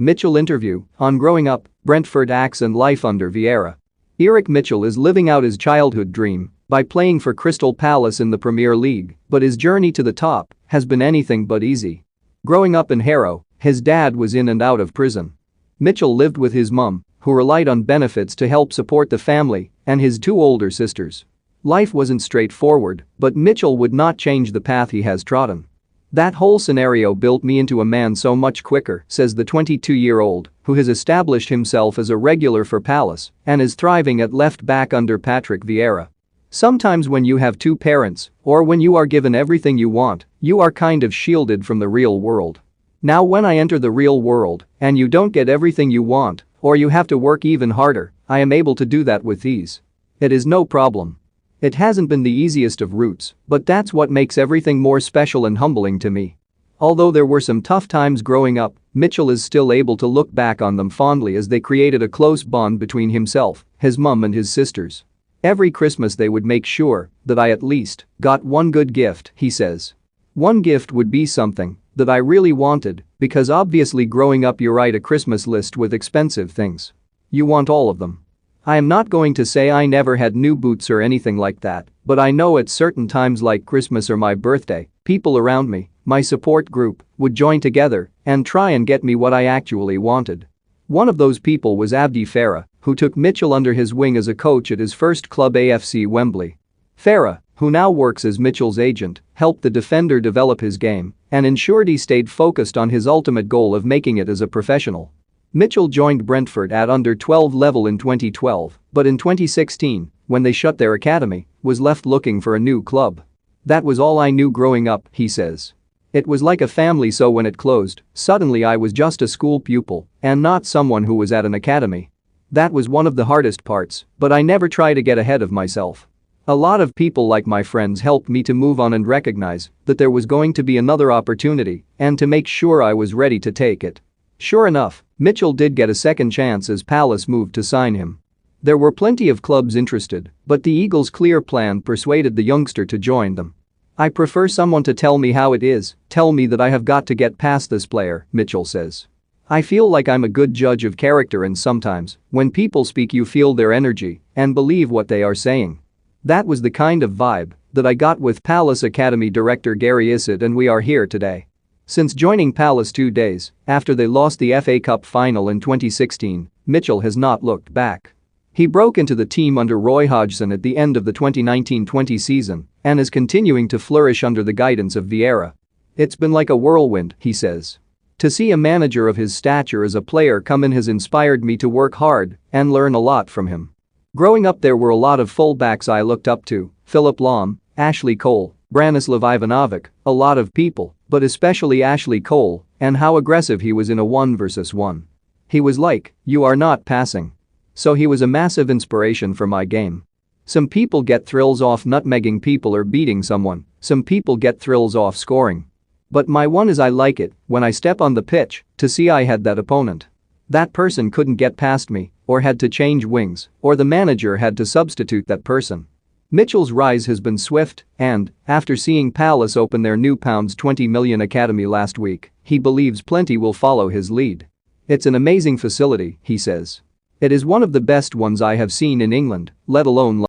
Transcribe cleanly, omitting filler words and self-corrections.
Mitchell interview on growing up, Brentford acts and life under Vieira. Eric Mitchell is living out his childhood dream by playing for Crystal Palace in the Premier League, but his journey to the top has been anything but easy. Growing up in Harrow, his dad was in and out of prison. Mitchell lived with his mum, who relied on benefits to help support the family, and his two older sisters. Life wasn't straightforward, but Mitchell would not change the path he has trodden. "That whole scenario built me into a man so much quicker," says the 22-year-old, who has established himself as a regular for Palace and is thriving at left back under Patrick Vieira. "Sometimes when you have two parents, or when you are given everything you want, you are kind of shielded from the real world. Now when I enter the real world and you don't get everything you want, or you have to work even harder, I am able to do that with ease. It is no problem. It hasn't been the easiest of routes, but that's what makes everything more special and humbling to me." Although there were some tough times growing up, Mitchell is still able to look back on them fondly as they created a close bond between himself, his mum and his sisters. "Every Christmas they would make sure that I at least got one good gift," he says. "One gift would be something that I really wanted, because obviously growing up you write a Christmas list with expensive things. You want all of them. I am not going to say I never had new boots or anything like that, but I know at certain times like Christmas or my birthday, people around me, my support group, would join together and try and get me what I actually wanted." One of those people was Vieira, who took Mitchell under his wing as a coach at his first club AFC Wembley. Vieira, who now works as Mitchell's agent, helped the defender develop his game and ensured he stayed focused on his ultimate goal of making it as a professional. Mitchell joined Brentford at under-12 level in 2012, but in 2016, when they shut their academy, was left looking for a new club. "That was all I knew growing up," he says. "It was like a family, so when it closed, suddenly I was just a school pupil and not someone who was at an academy. That was one of the hardest parts, but I never try to get ahead of myself. A lot of people like my friends helped me to move on and recognize that there was going to be another opportunity and to make sure I was ready to take it." Sure enough, Mitchell did get a second chance as Palace moved to sign him. There were plenty of clubs interested, but the Eagles' clear plan persuaded the youngster to join them. "I prefer someone to tell me how it is, tell me that I have got to get past this player," Mitchell says. "I feel like I'm a good judge of character, and sometimes, when people speak you feel their energy and believe what they are saying. That was the kind of vibe that I got with Palace Academy director Gary Issett, and we are here today." Since joining Palace 2 days after they lost the FA Cup final in 2016, Mitchell has not looked back. He broke into the team under Roy Hodgson at the end of the 2019-20 season and is continuing to flourish under the guidance of Vieira. "It's been like a whirlwind," he says. "To see a manager of his stature as a player come in has inspired me to work hard and learn a lot from him. Growing up there were a lot of fullbacks I looked up to: Philip Lahm, Ashley Cole, Branislav Ivanovic, a lot of people, but especially Ashley Cole, and how aggressive he was in a 1-versus-1. He was like, you are not passing. So he was a massive inspiration for my game. Some people get thrills off nutmegging people or beating someone, some people get thrills off scoring. But my one is I like it when I step on the pitch to see I had that opponent. That person couldn't get past me, or had to change wings, or the manager had to substitute that person." Mitchell's rise has been swift and, after seeing Palace open their new £20 million academy last week, he believes plenty will follow his lead. "It's an amazing facility," he says. "It is one of the best ones I have seen in England, let alone